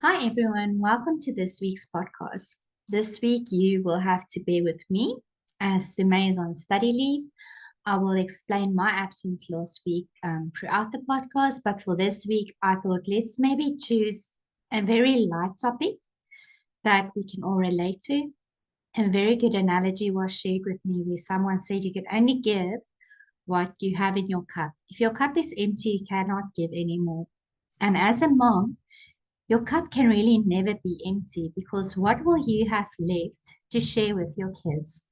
Hi, everyone. Welcome to this week's podcast. This week, you will have to bear with me as Sumay is on study leave. I will explain my absence last week throughout the podcast, but for this week, I thought let's maybe choose a very light topic that we can all relate to. A very good analogy was shared with me where someone said you can only give what you have in your cup. If your cup is empty, you cannot give anymore. And as a mom, your cup can really never be empty because what will you have left to share with your kids?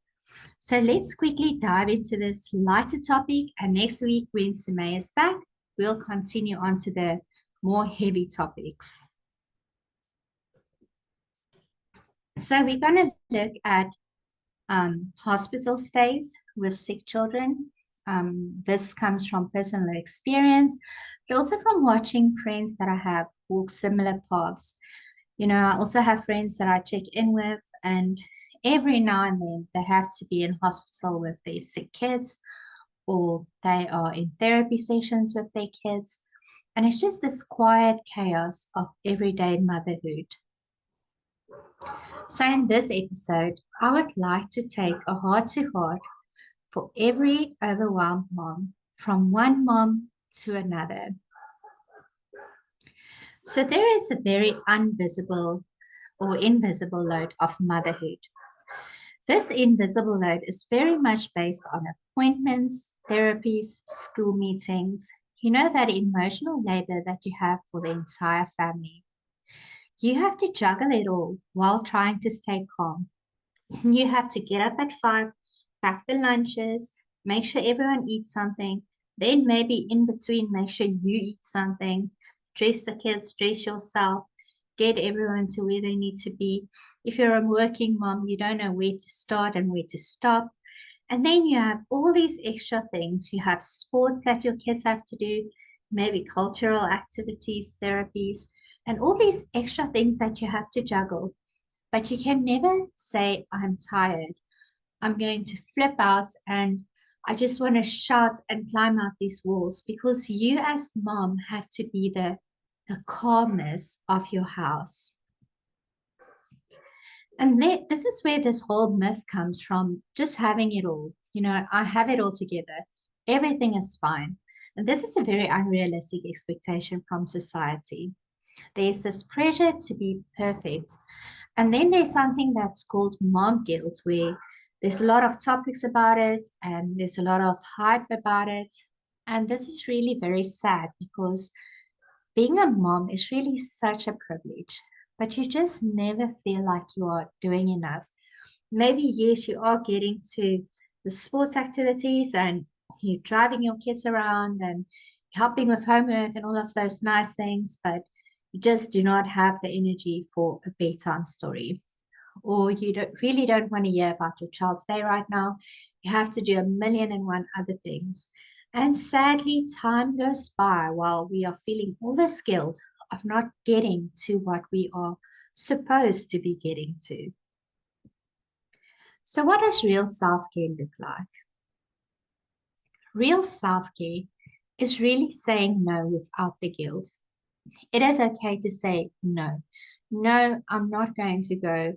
So let's quickly dive into this lighter topic. And next week, when Sumay is back, we'll continue on to the more heavy topics. So we're going to look at hospital stays with sick children. This comes from personal experience, but also from watching friends that I have walk similar paths. I also have friends that I check in with, and every now and then they have to be in hospital with their sick kids, or they are in therapy sessions with their kids. And it's just this quiet chaos of everyday motherhood. So, in this episode, I would like to take a heart to heart for every overwhelmed mom, from one mom to another. So, there is a very invisible load of motherhood. This invisible load is very much based on appointments, therapies, school meetings. That emotional labor that you have for the entire family. You have to juggle it all while trying to stay calm. You have to get up at 5, pack the lunches, make sure everyone eats something, then maybe in between, make sure you eat something, dress the kids, dress yourself, get everyone to where they need to be. If you're a working mom, you don't know where to start and where to stop. And then you have all these extra things. You have sports that your kids have to do, maybe cultural activities, therapies, and all these extra things that you have to juggle. But you can never say, I'm tired. I'm going to flip out and I just want to shout and climb out these walls because you, as mom, have to be the calmness of your house. And this is where this whole myth comes from, just having it all. I have it all together. Everything is fine. And this is a very unrealistic expectation from society. There's this pressure to be perfect. And then there's something that's called mom guilt, where there's a lot of topics about it and there's a lot of hype about it. And this is really very sad because being a mom is really such a privilege, but you just never feel like you are doing enough. Maybe, yes, you are getting to the sports activities and you're driving your kids around and helping with homework and all of those nice things, but you just do not have the energy for a bedtime story. Or you really don't want to hear about your child's day right now. You have to do a million and one other things. And sadly, time goes by while we are feeling all this guilt of not getting to what we are supposed to be getting to. So, what does real self care look like? Real self care is really saying no without the guilt. It is okay to say no. No, I'm not going to go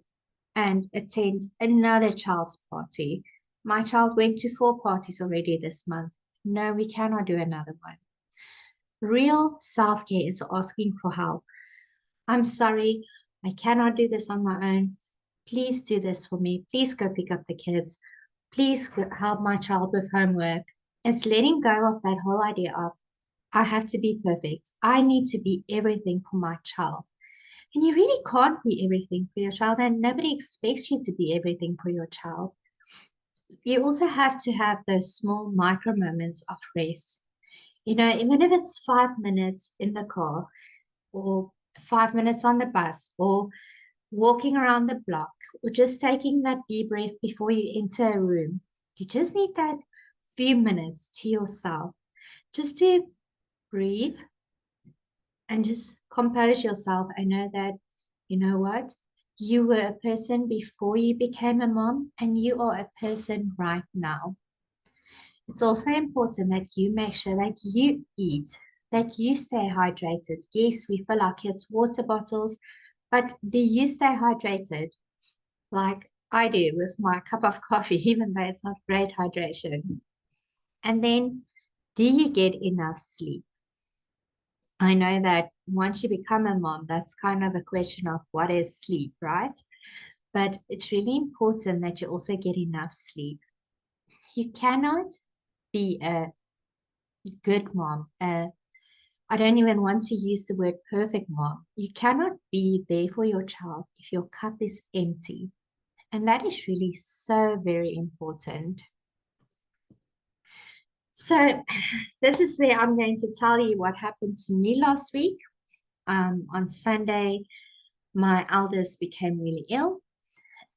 and attend another child's party. My child went to 4 parties already this month. No, we cannot do another one. Real self care is asking for help. I'm sorry, I cannot do this on my own. Please do this for me. Please go pick up the kids. Please help my child with homework. It's letting go of that whole idea of, I have to be perfect. I need to be everything for my child. And you really can't be everything for your child, and nobody expects you to be everything for your child. You also have to have those small micro moments of rest. Even if it's 5 minutes in the car, or 5 minutes on the bus, or walking around the block, or just taking that deep breath before you enter a room. You just need that few minutes to yourself just to breathe and just compose yourself and know that, you know what? You were a person before you became a mom, and you are a person right now. It's also important that you make sure that you eat, that you stay hydrated. Yes, we fill our kids' water bottles, but do you stay hydrated like I do with my cup of coffee, even though it's not great hydration? And then, do you get enough sleep? I know that once you become a mom, that's kind of a question of what is sleep, right? But it's really important that you also get enough sleep. You cannot be a good mom. I don't even want to use the word perfect mom. You cannot be there for your child if your cup is empty. And that is really so very important. So, this is where I'm going to tell you what happened to me last week. On Sunday, my eldest became really ill,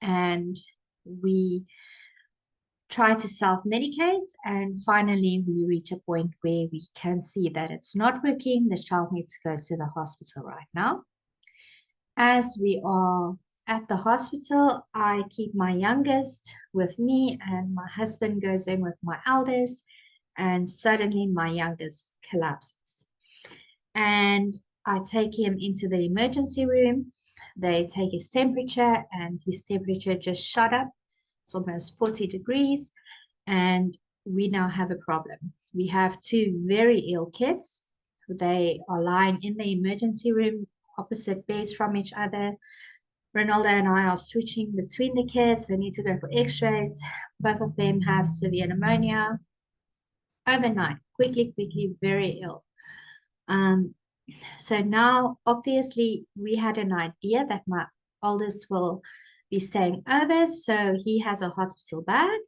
and we tried to self-medicate, and finally we reach a point where we can see that it's not working. The child needs to go to the hospital right now. As we are at the hospital, I keep my youngest with me, and my husband goes in with my eldest, and suddenly my youngest collapses. And I take him into the emergency room. They take his temperature, and his temperature just shot up. It's almost 40 degrees, and we now have a problem. We have two very ill kids. They are lying in the emergency room, opposite beds from each other. Ronaldo and I are switching between the kids. They need to go for x-rays. Both of them have severe pneumonia overnight, quickly, very ill. Um, so now, obviously, we had an idea that my oldest will be staying over. So he has a hospital bag,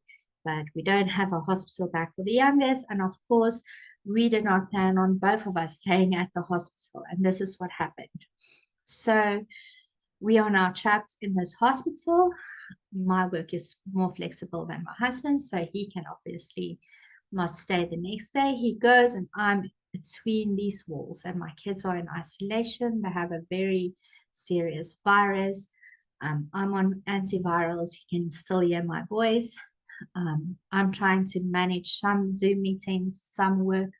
but we don't have a hospital bag for the youngest. And of course, we did not plan on both of us staying at the hospital. And this is what happened. So we are now trapped in this hospital. My work is more flexible than my husband's, so he can obviously not stay the next day. He goes, and I'm between these walls, and my kids are in isolation. They have a very serious virus. I'm on antivirals. You can still hear my voice. I'm trying to manage some Zoom meetings, some work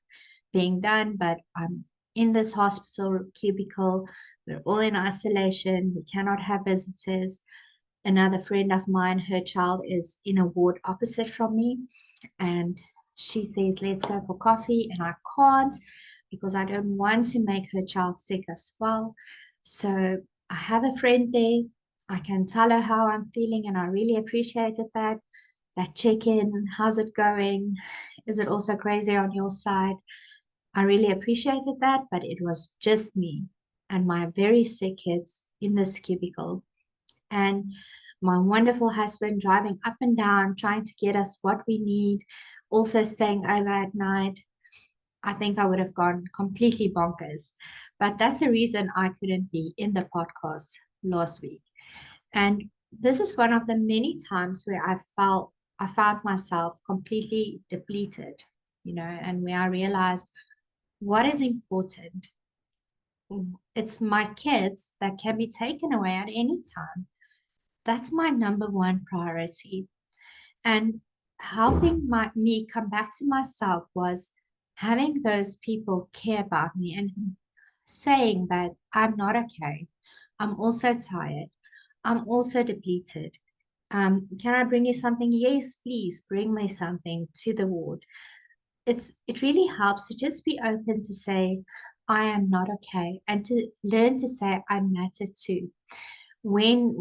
being done, but I'm in this hospital cubicle. We're all in isolation. We cannot have visitors. Another friend of mine, her child is in a ward opposite from me, and she says, let's go for coffee. And I can't because I don't want to make her child sick as well. So I have a friend there. I can tell her how I'm feeling, and I really appreciated that check in. How's it going? Is it also crazy on your side? I really appreciated that, but it was just me and my very sick kids in this cubicle, and my wonderful husband driving up and down, trying to get us what we need, also staying over at night. I think I would have gone completely bonkers. But that's the reason I couldn't be in the podcast last week. And this is one of the many times where I found myself completely depleted, and where I realized what is important. It's my kids that can be taken away at any time. That's my number one priority. And helping me come back to myself was having those people care about me and saying that I'm not okay. I'm also tired. I'm also depleted. Can I bring you something? Yes, please bring me something to the ward. It really helps to just be open to say, I am not okay, and to learn to say I matter too. When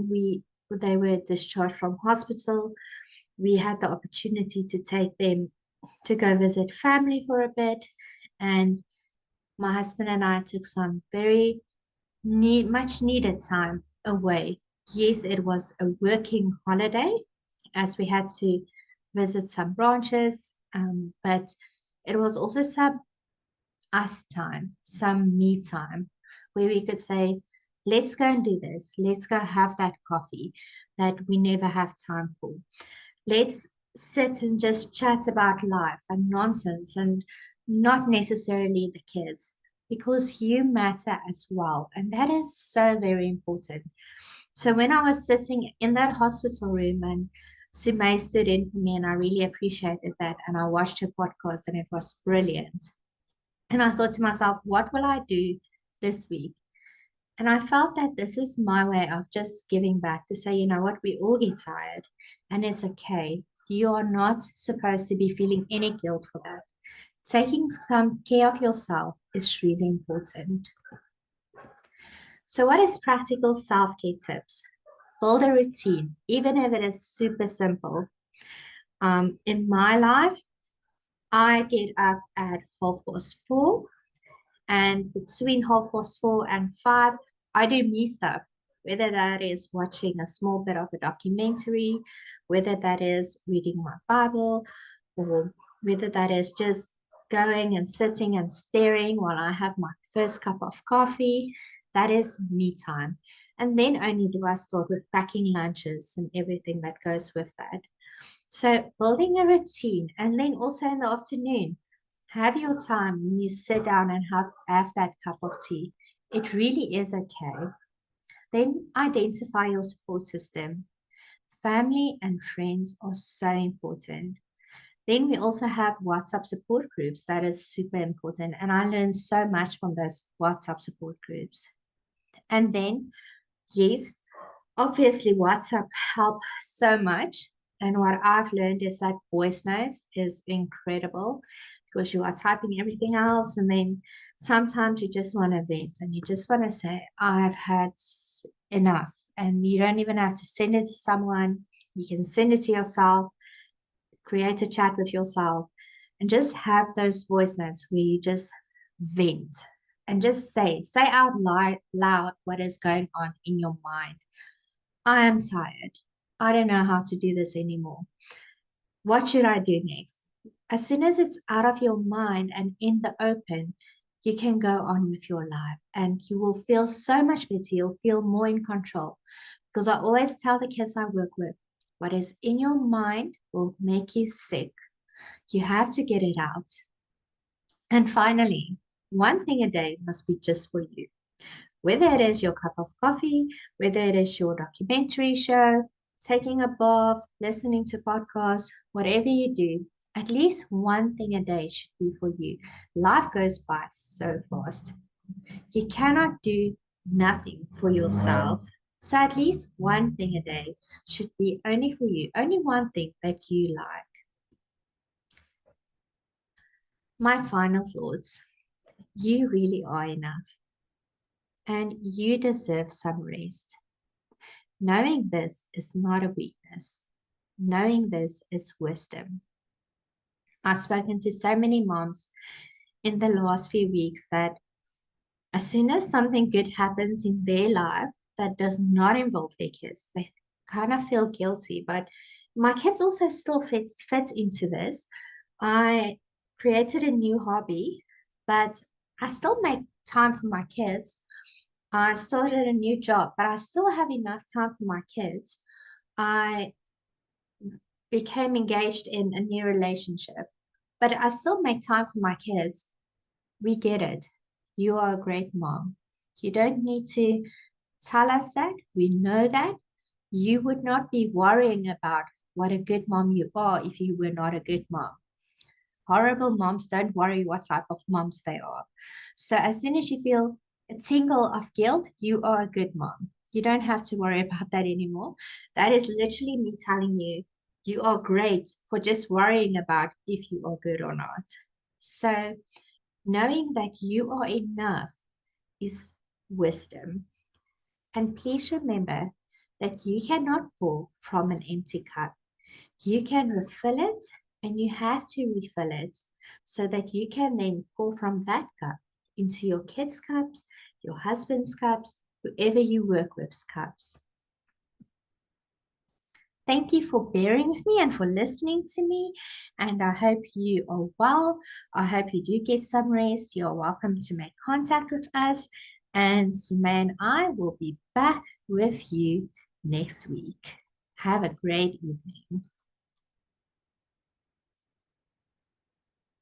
they were discharged from hospital, we had the opportunity to take them to go visit family for a bit, and my husband and I took some very much needed time away. Yes, it was a working holiday as we had to visit some branches, but it was also some us time, some me time, where we could say, let's go and do this. Let's go have that coffee that we never have time for. Let's sit and just chat about life and nonsense and not necessarily the kids, because you matter as well. And that is so very important. So when I was sitting in that hospital room, and Sumay stood in for me, and I really appreciated that. And I watched her podcast, and it was brilliant. And I thought to myself, what will I do this week? And I felt that this is my way of just giving back to say, you know what, we all get tired and it's okay. You are not supposed to be feeling any guilt for that. Taking some care of yourself is really important. So, what is practical self care tips? Build a routine, even if it is super simple. In my life, I get up at 4:30, and between 4:30 and 5, I do me stuff, whether that is watching a small bit of a documentary, whether that is reading my Bible, or whether that is just going and sitting and staring while I have my first cup of coffee. That is me time. And then only do I start with packing lunches and everything that goes with that. So building a routine, and then also in the afternoon, have your time when you sit down and have that cup of tea. It really is okay. Then identify your support system. Family and friends are so important. Then we also have WhatsApp support groups. That is super important. And I learned so much from those WhatsApp support groups. And then, yes, obviously WhatsApp help so much. And what I've learned is that voice notes is incredible because you are typing everything else. And then sometimes you just want to vent and you just want to say, I've had enough. And you don't even have to send it to someone. You can send it to yourself, create a chat with yourself, and just have those voice notes where you just vent and just say out loud what is going on in your mind. I am tired. I don't know how to do this anymore. What should I do next? As soon as it's out of your mind and in the open, you can go on with your life and you will feel so much better. You'll feel more in control. Because I always tell the kids I work with, what is in your mind will make you sick. You have to get it out. And finally, one thing a day must be just for you. Whether it is your cup of coffee, whether it is your documentary show, taking a bath, listening to podcasts, whatever you do, at least one thing a day should be for you. Life goes by so fast. You cannot do nothing for yourself. So at least one thing a day should be only for you, only one thing that you like. My final thoughts. You really are enough and you deserve some rest. Knowing this is not a weakness. Knowing this is wisdom. I've spoken to so many moms in the last few weeks that as soon as something good happens in their life that does not involve their kids, they kind of feel guilty. But my kids also still fit into this. I created a new hobby, but I still make time for my kids. I started a new job, but I still have enough time for my kids. I became engaged in a new relationship, but I still make time for my kids. We get it. You are a great mom. You don't need to tell us that. We know that. You would not be worrying about what a good mom you are if you were not a good mom. Horrible moms don't worry what type of moms they are. So as soon as you feel a tingle of guilt, you are a good mom. You don't have to worry about that anymore. That is literally me telling you, you are great for just worrying about if you are good or not. So knowing that you are enough is wisdom. And please remember that you cannot pour from an empty cup. You can refill it and you have to refill it so that you can then pour from that cup into your kids' cups, your husband's cups, whoever you work with's cups. Thank you for bearing with me and for listening to me. And I hope you are well. I hope you do get some rest. You're welcome to make contact with us. And Sumay and I will be back with you next week. Have a great evening.